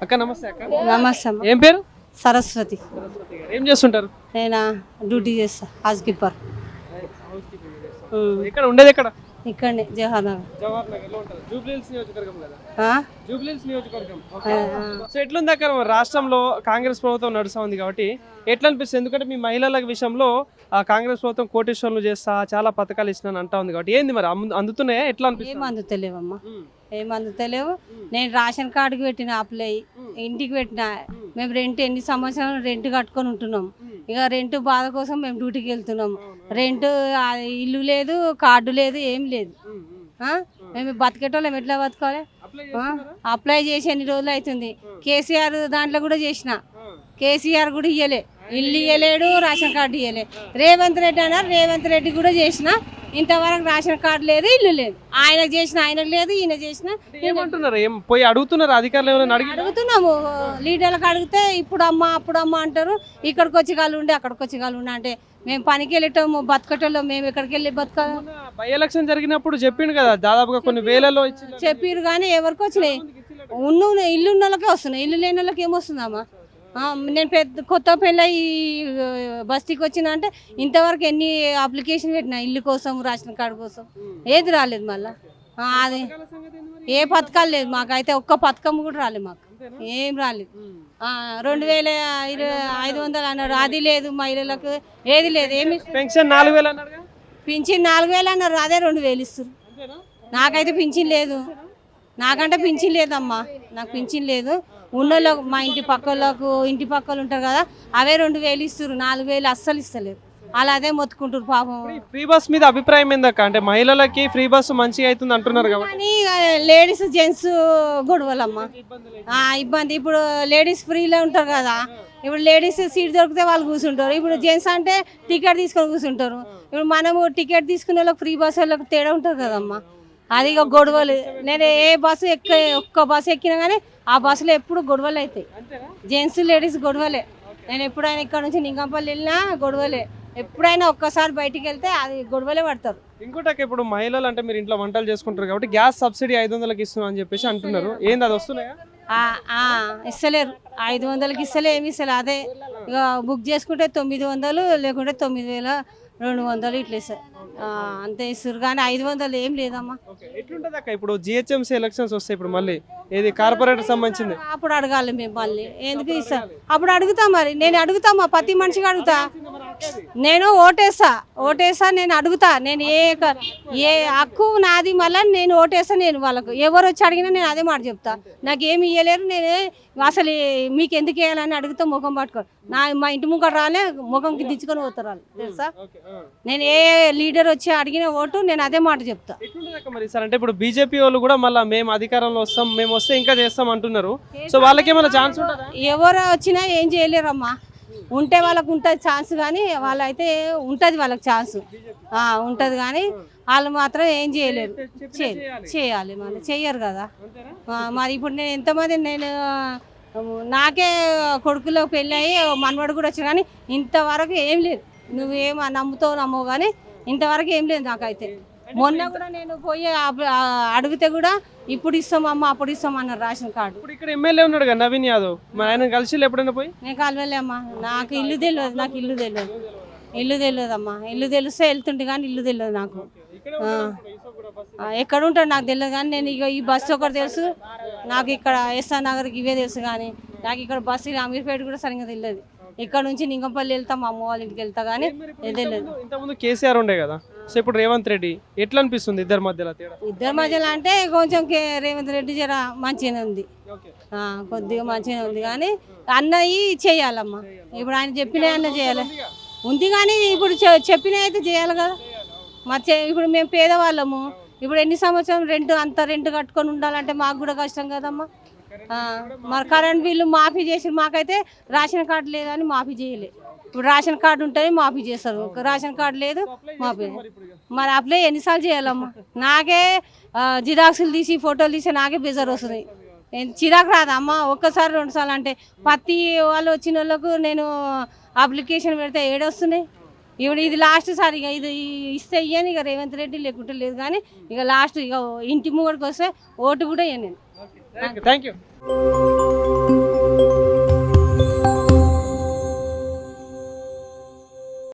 అక్క నమస్తే అక్క. నమస్తే అమ్మ. ఏం పేరు? సరస్వతి. ఏం చేస్తుంటారు? నేను డ్యూటీ చేస్తా హౌస్ కీపర్. ఎక్కడ ఉండేది? ఎక్కడ? ఇక్కడనే జవహర్ నగర్. జవహర్ నగర్ లో ఉంటారు. జూబ్లీహిల్స్ నియోజకవర్గం కదా? ఆ? జూబ్లీహిల్స్ నియోజకవర్గం. సో ఎట్లుంది అక్కడ రాష్ట్రంలో కాంగ్రెస్ ప్రభుత్వం నడుస్తా ఉంది కాబట్టి ఎట్లా అనిపిస్తుంది? ఎందుకంటే మీ మహిళల విషయంలో కాంగ్రెస్ ప్రభుత్వం కోటేశ్వర్లు చేస్తా చాలా పథకాలు ఇచ్చినాను అంటా ఉంది కాబట్టి ఏంది మరి అందుతున్నాయా? ఎట్లా ఏం అనిపిస్తుంది? అందుతలేవమ్మా, ఏం అందుతలేవు. నేను రేషన్ కార్డుకి పెట్టిన అప్లై, ఇంటికి పెట్టిన. మేము రెంట్ ఎన్ని సంవత్సరాలు రెంట్ కట్టుకొని ఉంటున్నాం. ఇక రెంట్ బాధ కోసం మేము డ్యూటీకి వెళ్తున్నాం. రెంట్ ఇల్లు లేదు, కార్డు లేదు, ఏం లేదు. మేము బతికేటోళ్ళం ఎట్లా బతకాలి? అప్లై చేసి ఎన్ని రోజులు అవుతుంది. కేసీఆర్ దాంట్లో కూడా చేసిన, కేసీఆర్ కూడా ఇయ్యలే, ఇల్లు ఇయ్యలేడు, రేషన్ కార్డు ఇయ్యలే. రేవంత్ రెడ్డి అన్నారు, రేవంత్ రెడ్డి కూడా చేసిన, ఇంతవరకు రేషన్ కార్డు లేదు, ఇల్లు లేదు. ఆయనకు చేసిన ఆయనకు లేదు, ఈయన చేసిన. ఏమంటున్నారు? ఏం పోయి అడుగుతున్నారు అధికారులు? ఏమైనా అడుగుతున్నాము, లీడర్లకు అడిగితే ఇప్పుడు అమ్మ అప్పుడు అమ్మ అంటారు. ఇక్కడికి వచ్చి కాళ్ళు ఉండి అక్కడికి వచ్చి కాళ్ళు ఉండి అంటే మేము పనికి వెళ్ళేటోము, బతకటోళ్ళం. మేము ఎక్కడికి వెళ్ళి బతకాలి? బై ఎలక్షన్ జరిగినప్పుడు చెప్పిండు కదా దాదాపుగా కొన్ని వేలలో చెప్పారు కానీ ఎవరికి వచ్చినాయి? ఇల్లు ఉన్న వాళ్ళకే వస్తున్నాయి, ఇల్లు లేని వాళ్ళకి ఏమొస్తుందమ్మా? నేను కొత్త పెళ్ళి బస్తీకి వచ్చిన అంటే ఇంతవరకు ఎన్ని అప్లికేషన్ పెట్టినా ఇల్లు కోసం, రేషన్ కార్డు కోసం, ఏది రాలేదు. మళ్ళీ అది ఏ పథకాలు లేదు మాకైతే, ఒక్క పథకం కూడా రాలేదు మాకు, ఏం రాలేదు. 2500 అన్నారు, అది లేదు మహిళలకు, ఏది లేదు. ఏమి పెన్షన్ 4000 అన్నారు, పింఛన్ 4000 అన్నారు, అదే 2000 ఇస్తారు. నాకైతే పింఛన్ లేదు, నాకంటే పింఛన్ లేదమ్మా, నాకు పింఛన్ లేదు. ఉన్నోళ్ళకు, మా ఇంటి పక్కలకు, ఇంటి పక్కలు ఉంటారు కదా, అవే 2000 ఇస్తారు, 4000 అస్సలు ఇస్తలేరు. అలా అదే మొత్తుకుంటారు పాపం. ఫ్రీ బస్ మీద అభిప్రాయం ఏందక్క? అంటే మహిళలకి ఫ్రీ బస్సు మంచిగా అవుతుంది అంటున్నారు కాబట్టి, కానీ లేడీస్ జెంట్స్ గొడవలమ్మా, ఇబ్బంది. ఇప్పుడు లేడీస్ ఫ్రీలో ఉంటారు కదా, ఇప్పుడు లేడీస్ సీట్ దొరికితే వాళ్ళు కూర్చుంటారు. ఇప్పుడు జెంట్స్ అంటే టికెట్ తీసుకొని కూర్చుంటారు. ఇప్పుడు మనము టికెట్ తీసుకునే వాళ్ళకి ఫ్రీ బస్ వాళ్ళకి తేడా ఉంటుంది కదమ్మా, అది ఇక గొడవలు. నేను ఏ బస్సు ఒక్క బస్సు ఎక్కినా కానీ ఆ బస్సులో ఎప్పుడు గొడవలు అవుతాయి. జెంట్స్ లేడీస్ గొడవలే. నేను ఎప్పుడైనా ఇక్కడ నుంచి నింగంపల్లి వెళ్ళినా గొడవలే. ఎప్పుడైనా ఒక్కసారి బయటికి వెళ్తే అది గొడవలే పడతారు. ఇంకోటి ఇప్పుడు మహిళలు అంటే మీరు ఇంట్లో వంటలు చేసుకుంటారు కాబట్టి గ్యాస్ సబ్సిడీ 500కి ఇస్తున్నా అని చెప్పేసి అంటున్నారు. ఏంది అది వస్తున్నాయా? ఇస్తలేరు, 500కి ఇస్తలే, ఏమి ఇస్తలే. అదే ఇక బుక్ చేసుకుంటే 900, లేకుంటే 9200 ఇట్లా ఇస్తారు, అంతే ఇస్తారు. కానీ 500 ఏం లేదమ్మా. ఎట్లుంటది అక్క ఇప్పుడు జిహెచ్ఎంసీ ఎలక్షన్స్ వస్తాయి, ఇప్పుడు మళ్ళీ ఏది కార్పొరేటర్ సంబంధించింది, అప్పుడు అడగాలి మేము మళ్ళీ, ఎందుకు ఇస్తాం అప్పుడు అడుగుతా. మరి నేను అడుగుతామా, ప్రతి మనిషికి అడుగుతా. నేను ఓటేస్తా, నేను అడుగుతా. నేను ఏ హక్కు నాది, మళ్ళీ నేను ఓటేస్తా. నేను వాళ్ళకు ఎవరు వచ్చి అడిగినా నేను అదే మాట చెప్తా. నాకు ఏమి ఇవ్వలేరు, నేను అసలు మీకు ఎందుకు వేయాలని అడుగుతా. ముఖం పట్టుకోరు, మా ఇంటి ముఖం రాలే, ముఖంకి దించుకొని పోతారు వాళ్ళు, తెలుసా. నేను ఏ లీడర్ వచ్చి అడిగిన ఓటు నేను అదే మాట చెప్తా. మరి సార్ అంటే ఇప్పుడు బీజేపీ వాళ్ళు కూడా మళ్ళీ మేము అధికారంలో వస్తాం, మేము వస్తే ఇంకా చేస్తాం అంటున్నారు. సో వాళ్ళకి ఏమైనా ఛాన్స్ ఉంటుందా? ఎవరు వచ్చినా ఏం చేయలేరమ్మా. ఉంటే వాళ్ళకు ఉంటుంది ఛాన్స్, కానీ వాళ్ళైతే ఉంటుంది వాళ్ళకి ఛాన్స్ ఉంటుంది, కానీ వాళ్ళు మాత్రం ఏం చేయలేరు. చేయాలి, మళ్ళీ చెయ్యరు కదా. మరి ఇప్పుడు నేను ఎంతమంది, నేను నాకే కొడుకులో పెళ్ళి అయ్యి మనవాడు కూడా వచ్చారు, కానీ ఇంతవరకు ఏం లేదు. నువ్వేమో నమ్మవు కానీ ఇంతవరకు ఏం లేదు నాకైతే. మొన్న కూడా నేను పోయి అడిగితే కూడా ఇప్పుడు ఇస్తామమ్మా, అప్పుడు ఇస్తామన్నారు రేషన్ కార్డు. ఇప్పుడు ఇక్కడ ఎమ్మెల్యే ఉన్నాడు కదా నవీన్ యాదవ్, మరి ఆయన కలిసి ఎప్పుడైనా పోయి? నేను కలవలేమ్మా, నాకు ఇల్లు తెలియదు, ఇల్లు తెలియదమ్మా. ఇల్లు తెలిస్తే వెళ్తుంటే కానీ ఇల్లు తెలియదు నాకు. ఎక్కడ ఉంటాడు నాకు తెలియదు, కానీ నేను ఇక ఈ బస్సు ఒకటి తెలుసు నాకు, ఇక్కడ ఎస్ఆర్ నగర్కి ఇవే తెలుసు, కానీ నాకు ఇక్కడ బస్సు అమీర్పేట కూడా సరిగ్గా తెలియదు. ఇక్కడ నుంచి నింగంపల్లి వెళ్తా, మా అమ్మ వాళ్ళ ఇంటికి వెళ్తా, కానీ తెలియదు. ఇంతకుముందు కేసీఆర్ ఉండే కదా, సో ఇప్పుడు రేవంత్ రెడ్డి, ఎట్లా అనిపిస్తుంది ఇద్దరి మధ్యలో తేడా? ఇద్దరి మధ్యలో అంటే కొంచెం రేవంత్ రెడ్డి జర మంచిగానే ఉంది, కొద్దిగా మంచిగానే ఉంది, కానీ అన్నయ్యి చేయాలమ్మా. ఇప్పుడు ఆయన చెప్పిన అన్న చేయాలి ఉంది, కానీ ఇప్పుడు చెప్పిన అయితే చేయాలి కదా. మరి ఇప్పుడు మేము పేదవాళ్ళము, ఇప్పుడు ఎన్ని సంవత్సరం రెంట్ కట్టుకొని ఉండాలంటే మాకు కూడా కష్టం కదమ్మా. మరి కరెంట్ బిల్లు మాఫీ చేసి, మాకైతే రేషన్ కార్డు లేదని మాఫీ చేయలే. ఇప్పుడు రేషన్ కార్డు ఉంటేనే మాఫీ చేస్తారు, రేషన్ కార్డు లేదు మాఫీ. మరి అప్లై ఎన్నిసార్లు చేయాలమ్మా? నాకే జిరాక్సులు తీసి ఫోటోలు తీసి నాకే బెజర్ వస్తుంది. చిరాకు రాదమ్మా ఒక్కసారి 2 సార్లు అంటే. ప్రతి వాళ్ళు వచ్చిన వాళ్ళకు నేను అప్లికేషన్ పెడితే ఏడొస్తున్నాయి. ఇప్పుడు ఇది లాస్ట్ సార్, ఇక ఇది ఇస్తే ఇయ్యను, ఇక రేవంత్ రెడ్డి లేకుంటే లేదు, కానీ ఇక లాస్ట్ ఇక ఇంటి ముంగడికి వస్తే ఓటు కూడా ఇయ్యను నేను. Thank you.